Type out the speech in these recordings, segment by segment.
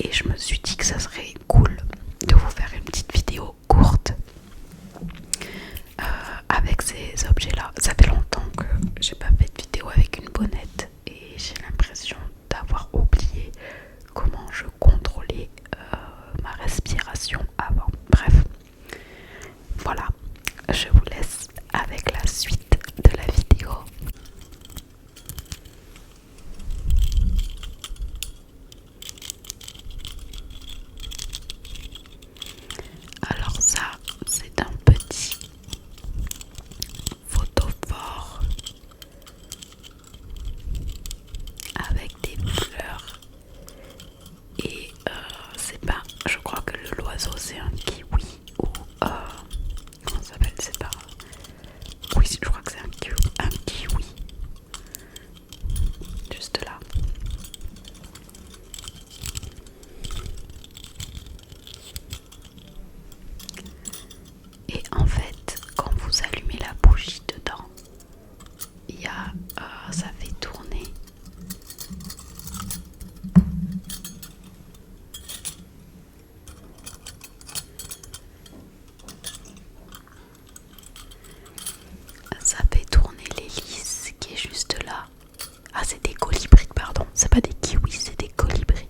et je me suis dit que ça serait cool de vous faire une petite vidéo courte avec ces objets là. Ça fait longtemps que j'ai pas fait de vidéo avec une bonnette et j'ai l'impression d'avoir oublié comment je contrôlais ma respiration avant. Bref, voilà, je vous laisse avec la suite de la vidéo. Alors ça, c'est un petit photophore avec des fleurs et c'est pas, je crois que l'oiseau c'est un kiwi ou comment ça s'appelle, c'est pas, oui je crois que c'est un kiwi, juste là. Et en fait, quand vous allumez la bougie dedans, il y a, ça fait tourner l'hélice qui est juste là. Ah, c'est des colibris, pardon, c'est pas des kiwis, c'est des colibris.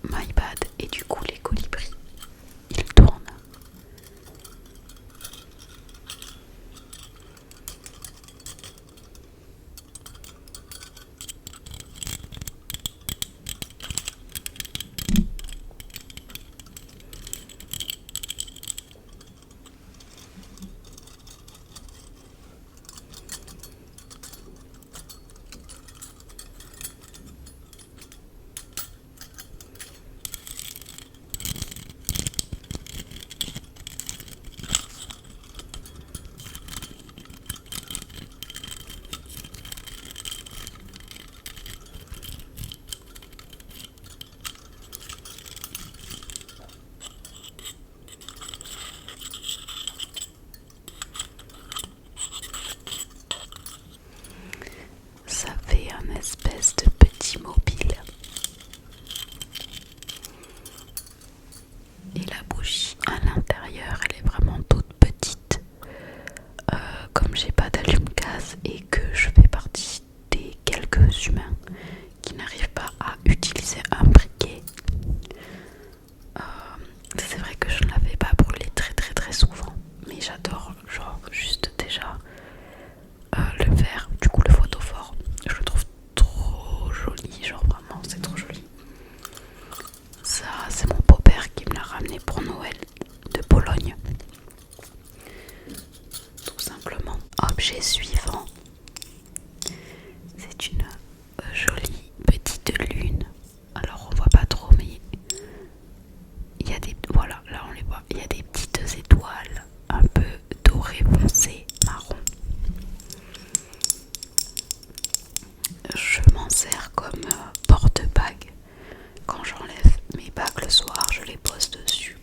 My bad. Et du coup, les colibris, ils tournent. Ça fait un espèce de petit mobile. Et la bougie à l'intérieur, elle est vraiment toute petite. Comme j'ai pas d'allume-gaz et que je fais partie des quelques humains qui n'arrivent pas à utiliser un briquet, c'est vrai que je ne l'avais pas brûlé très souvent. Mais j'adore, genre juste déjà le verre, du coup le photophore, je le trouve trop joli, genre vraiment c'est trop joli. Ça c'est mon beau-père qui me l'a ramené pour Noël de Pologne. Tout simplement. Objet suivant, c'est une jolie petite lune. Alors on voit pas trop mais il y a des, voilà, là on les voit, il y a des petites étoiles un peu dorées foncé marron. Je m'en sers comme porte-bague. Quand j'enlève mes bagues le soir, je les pose dessus.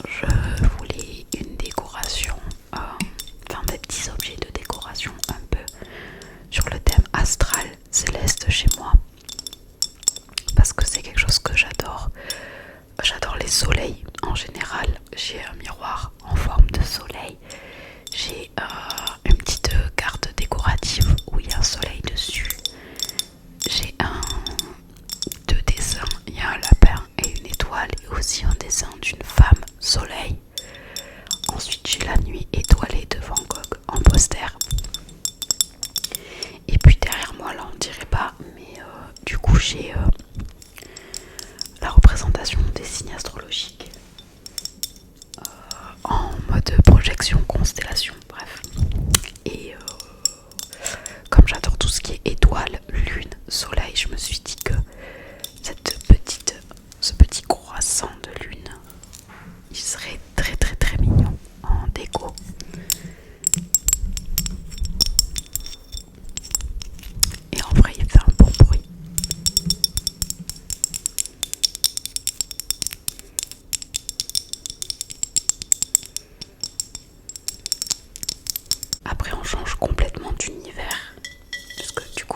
Je voulais une décoration, enfin des petits objets de décoration un peu sur le thème astral, céleste chez moi. Parce que c'est quelque chose que j'adore. J'adore les soleils en général. J'ai un miroir en forme de soleil. J'ai une petite carte décorative où il y a un soleil dessus. J'ai deux dessins. Il y a un lapin et une étoile et aussi un dessin d'une femme soleil. Ensuite j'ai la nuit étoilée de Van Gogh en poster. Et puis derrière moi là on dirait pas mais du coup j'ai la représentation des signes astrologiques en mode projection, constellation, bref. Et comme j'adore tout ce qui est étoiles, lune, soleil, je me suis dit que ce petit croissant de lune, il serait très mignon en déco. Et en vrai il fait un bon bruit.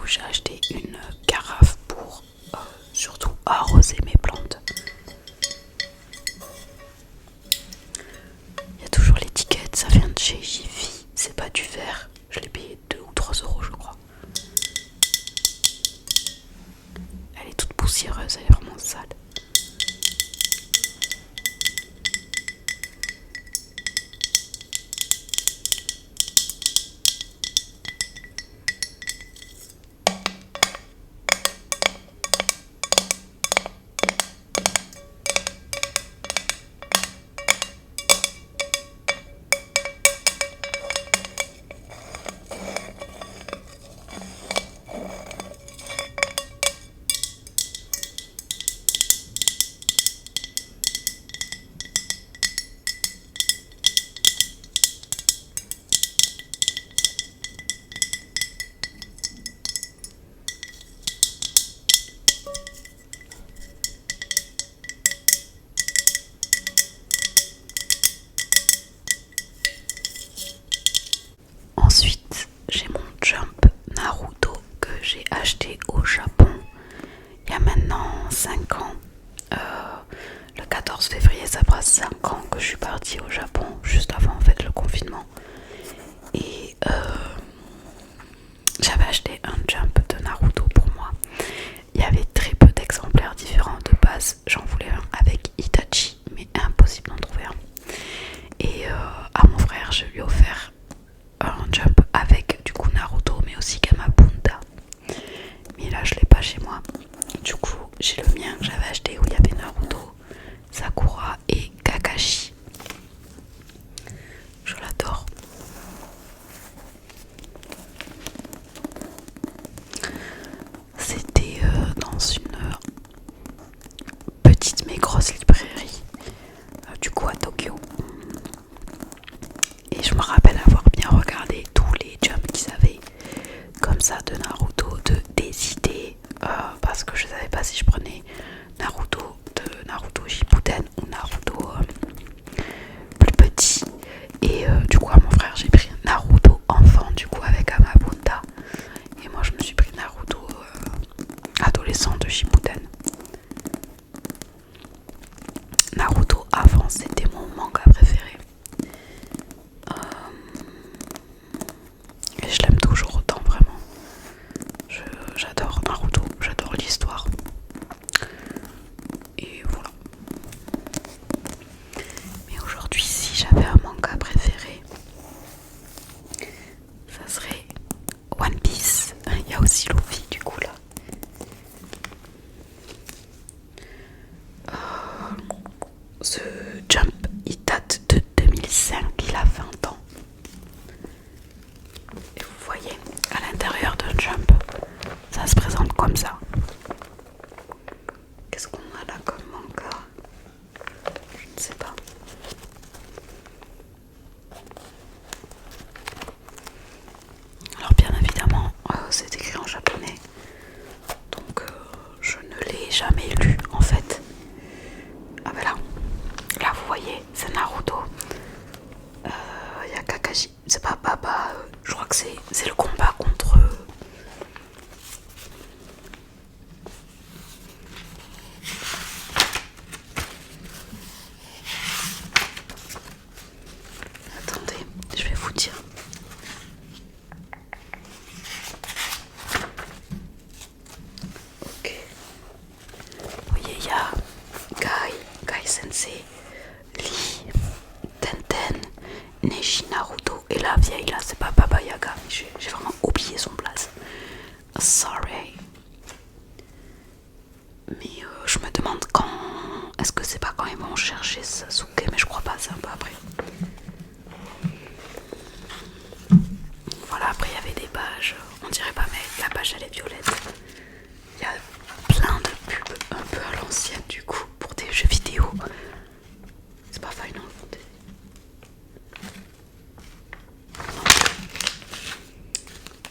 j'ai acheté une carafe pour surtout arroser mes plantes. Il y a toujours l'étiquette, ça vient de chez Jiffy, c'est pas du verre. Je l'ai payé 2 ou 3 euros je crois. Elle est toute poussiéreuse, elle est vraiment sale. Ensuite, j'ai mon jump Naruto que j'ai acheté au Japon il y a maintenant 5 ans. Le 14 février, ça fera 5 ans que je suis partie au Japon, juste avant en fait le confinement. Et j'avais acheté un jump de Naruto pour moi. Il y avait très peu d'exemplaires différents de base. J'en voulais un avec Itachi, mais impossible d'en trouver un. Et à mon frère, je lui ai offert un jump avec du coup Naruto, mais aussi Gamabunta. Mais là, je l'ai pas chez moi. Du coup, j'ai le mien que j'avais acheté où il y avait Naruto, Sakura et Kakashi. Je l'adore. C'était dans une petite mais grosse librairie, du coup à Tokyo. Et je me rappelle avoir bien regardé tous les jumps qu'ils avaient comme ça de Naruto, des idées, parce que je savais pas si je prenais Naruto de Naruto Shippuden ou Naruto plus petit. Et du coup à mon frère j'ai pris Naruto enfant du coup avec Amabunta. Et moi je me suis pris Naruto adolescent de Shippuden. Naruto avant c'était mon manga préféré. Et je l'aime toujours autant vraiment. J'adore Naruto, j'adore l'histoire. Et voilà. Mais aujourd'hui si j'avais un manga préféré, ça serait One Piece. Il y a aussi Luffy du coup là. Ce jump il date de 2005, il a 20 ans. Et vous voyez, à l'intérieur d'un jump, ça se présente comme ça. Qu'est-ce qu'on a là comme manga? Je ne sais pas. Alors bien évidemment, c'est écrit en japonais. Donc je ne l'ai jamais lu en fait. Ah ben là, vous voyez, c'est Naruto. Il y a Kakashi, c'est pas Baba, je crois que c'est le combat contre... Attendez, je vais vous dire. Ok. Vous voyez, il y a Gai Sensei, Lee, Tenten, Neji Naruto. Et la vieille là, c'est pas Baba Yaga. J'ai vraiment oublié son place. Sorry. Mais je me demande quand... Est-ce que c'est pas quand ils vont chercher Sasuke? Mais je crois pas, c'est un peu après. Voilà, après il y avait des pages, on dirait pas mais la page elle est violette. Il y a plein de pubs un peu à l'ancienne du coup pour des jeux vidéo. C'est pas Final Fantasy.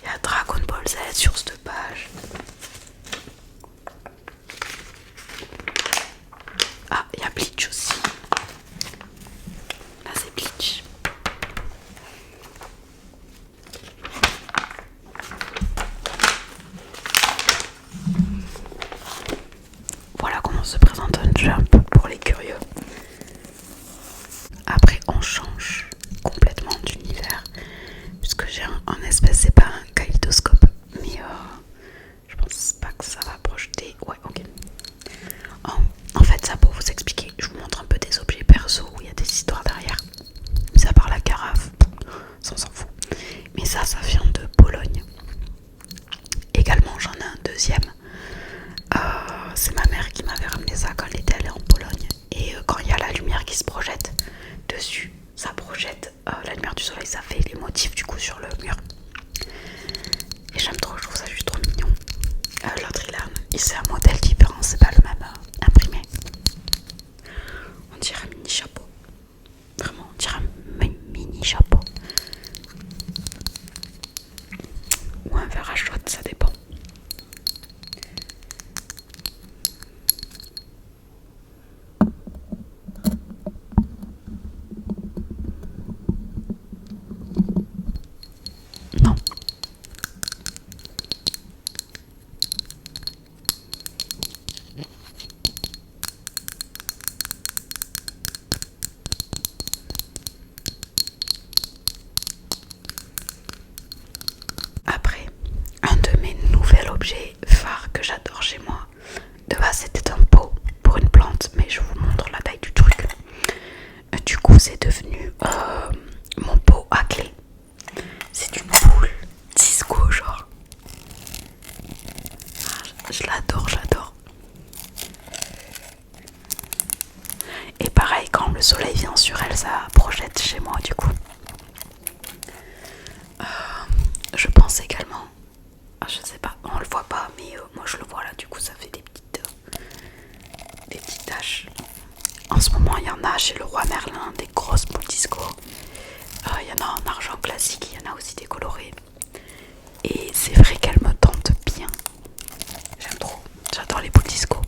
Il y a Dragon Ball Z sur cette page. Ah, il y a Bleach aussi. Là c'est Bleach. deuxième. C'est ma mère qui m'avait ramené ça quand elle était allée en Pologne. Et quand il y a la lumière qui se projette dessus, ça projette la lumière du soleil, ça fait les motifs du coup sur le mur. Et j'aime trop, je trouve ça juste trop mignon. L'autre c'est un modèle différent, c'est pas le même imprimé. On dirait un mini chapeau. Vraiment, on dirait un mini chapeau. Ou un verre à shot, ça dépend. Non. Après, un de mes nouveaux objets phares que j'adore chez moi, de base c'était un pot pour une plante, mais je vous montre la taille du truc. Du coup c'est devenu mon pot à clé. C'est une boule disco genre. Je l'adore, j'adore. Et pareil, quand le soleil vient sur elle, ça projette chez moi du coup. Je pense également, je sais pas, on le voit pas, mais moi je le vois là, du coup ça fait des petites taches. En ce moment il y en a chez le roi Merlin, des grosses boules disco. Il y en a en argent classique, il y en a aussi des colorés. Et c'est vrai qu'elles me tentent bien. J'aime trop, j'adore les boules disco.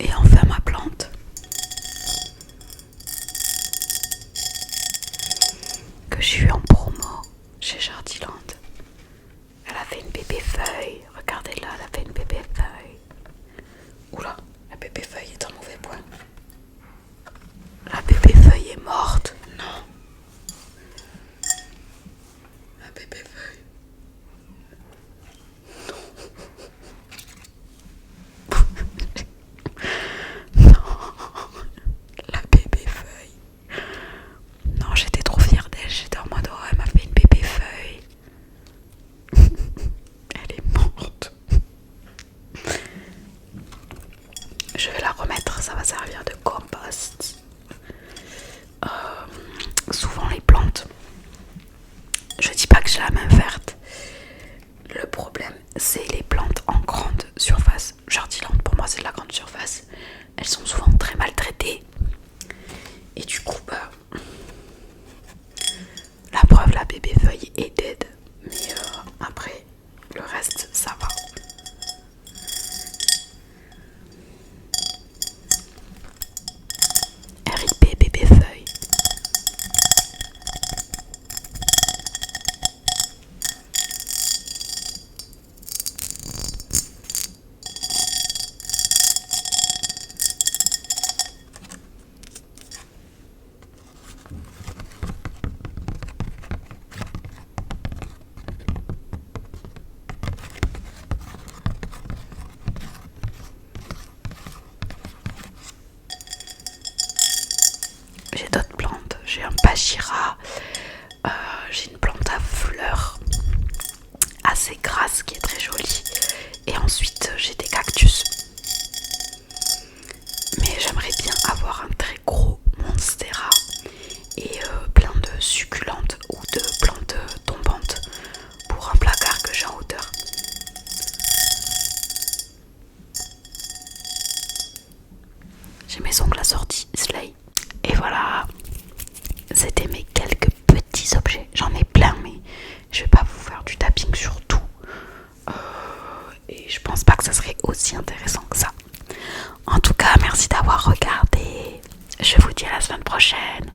Et enfin ma plante, que j'ai eu en promo chez Jardiland. Elle a fait une bébé feuille, regardez là, elle a fait une bébé feuille. Oula, la bébé feuille est en mauvais point. La bébé feuille est morte. Non. La bébé feuille. Non. La bébé feuille. Non, j'étais trop fière d'elle. J'étais en mode, oh, elle m'a fait une bébé feuille. Elle est morte. Je vais la remettre, ça va servir de compost. Souvent les plantes, je dis pas que j'ai la main verte. Le problème c'est les plantes en grande surface. Jardiland pour moi c'est de la grande surface. Elles sont souvent très maltraitées. Et du coup la preuve, la bébé feuille est dead. Mais après le reste ça va. RIP bébé feuille. J'ai d'autres plantes, j'ai un pachira, j'ai une plante à fleurs assez grasse qui est très jolie, et ensuite j'ai des cactus. Mais j'aimerais bien avoir un très gros monstera et plein de succulentes ou de plantes tombantes pour un placard que j'ai en hauteur. J'ai mes si intéressant que ça. En tout cas, merci d'avoir regardé. Je vous dis à la semaine prochaine.